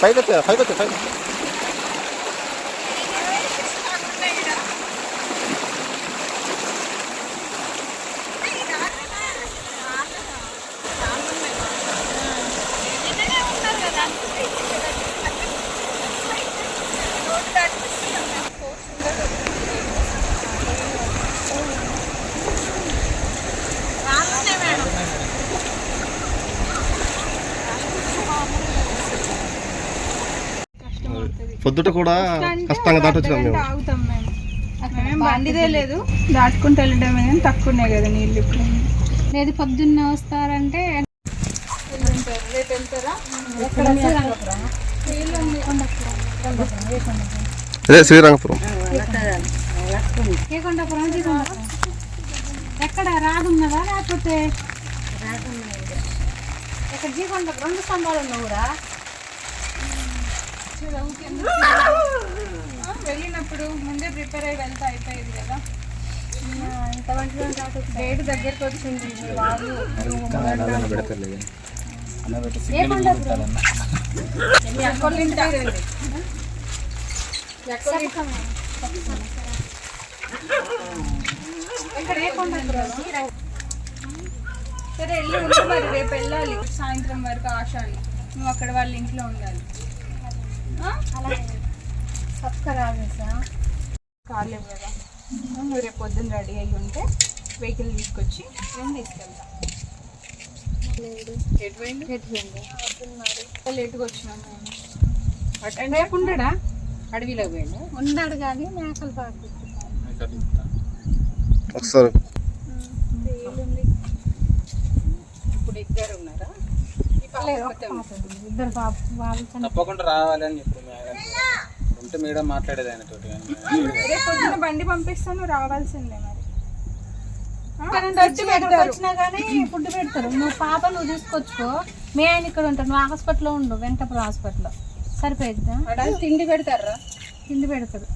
పైకి వచ్చే పొద్దుట కూడా కష్టంగా దాటొచ్చినాం మేము. ఆగుతాం మేము బండిదే లేదు, దాటుకుంటూ వెళ్ళడమే కానీ తక్కువ ఉన్నాయి కదా నీళ్ళు. ఇప్పుడు లేదు పొద్దున్న వస్తారంటే రేపు వెళ్తారా? అదే శ్రీరంగపురం. ఏ కొండపురం ఎక్కడ రాగున్నదా లేకపోతే ఇక్కడ జీకొండపురం 2 స్తంభాలు ఉన్నా కూడా వెళ్ళినప్పుడు ముందే ప్రిపేర్ అయ్యి వెళ్తే అయిపోయేది కదా. డేట్ దగ్గరకు వచ్చింది. వాళ్ళు సరే వెళ్ళి ఉండు మరి, రేపు వెళ్ళాలి సాయంత్రం వరకు. ఆశాని నువ్వు అక్కడ వాళ్ళ ఇంట్లో ఉండాలి. కాలేవు కదా, నువ్వు రేపు పొద్దున్న రెడీ అయ్యి ఉంటే వెహికల్ తీసుకొచ్చి నేను తీసుకెళ్తా. లేట్గా వచ్చినాను నేను. అటెండ్ లేకుండా అడవిలోకి పోయిండు. ఉన్నాడు కానీ మేకలు బాగా వస్తారు. ఇప్పుడు ఇద్దరు ఉన్నారా? ఇద్దరు బాబు తప్పకుండా రావాలి అని చెప్పి ఉంటే మేడం మాట్లాడేది ఆయన తోటి. రేపు పొద్దున్న బండి పంపిస్తాను, రావాల్సిందే మరి. వచ్చినా కానీ ఫుడ్ పెడతారు. నువ్వు పాప నువ్వు తీసుకొచ్చుకో, మీ ఆయన ఇక్కడ ఉంటాడు, నువ్వు హాస్పిటల్లో ఉండు, వెంకటపురం హాస్పిటల్లో సరిపోయిద్దా? తిండి పెడతారా? తిండి పెడతారు.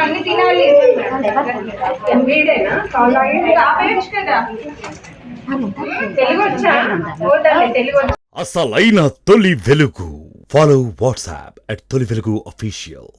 అన్ని తినాలి. అసలైన తొలి వెలుగు. ఫాలో వాట్సాప్ @తొలి వెలుగు official.